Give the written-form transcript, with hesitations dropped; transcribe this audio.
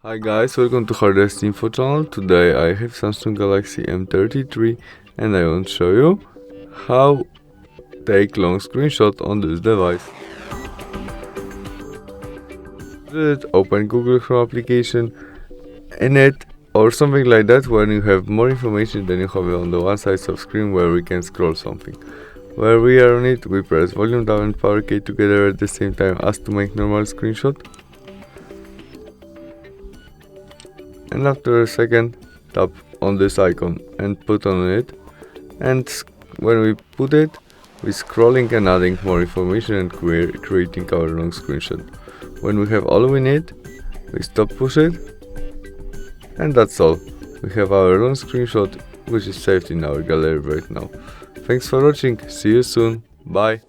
Hi guys, welcome to HardReset.Info channel. Today I have Samsung Galaxy M23 and I want to show you how take long screenshot on this device. Open Google Chrome application in it or something like that. When you have more information than you have on the one side of screen where we can scroll something. Where we are on it, we press volume down and power key together at the same time as to make normal screenshot. And after a second, tap on this icon and put on it, and when we put it, we're scrolling and adding more information and creating our long screenshot. When we have all we need, we stop push it, and that's all. We have our long screenshot, which is saved in our gallery right now. Thanks for watching, see you soon, bye.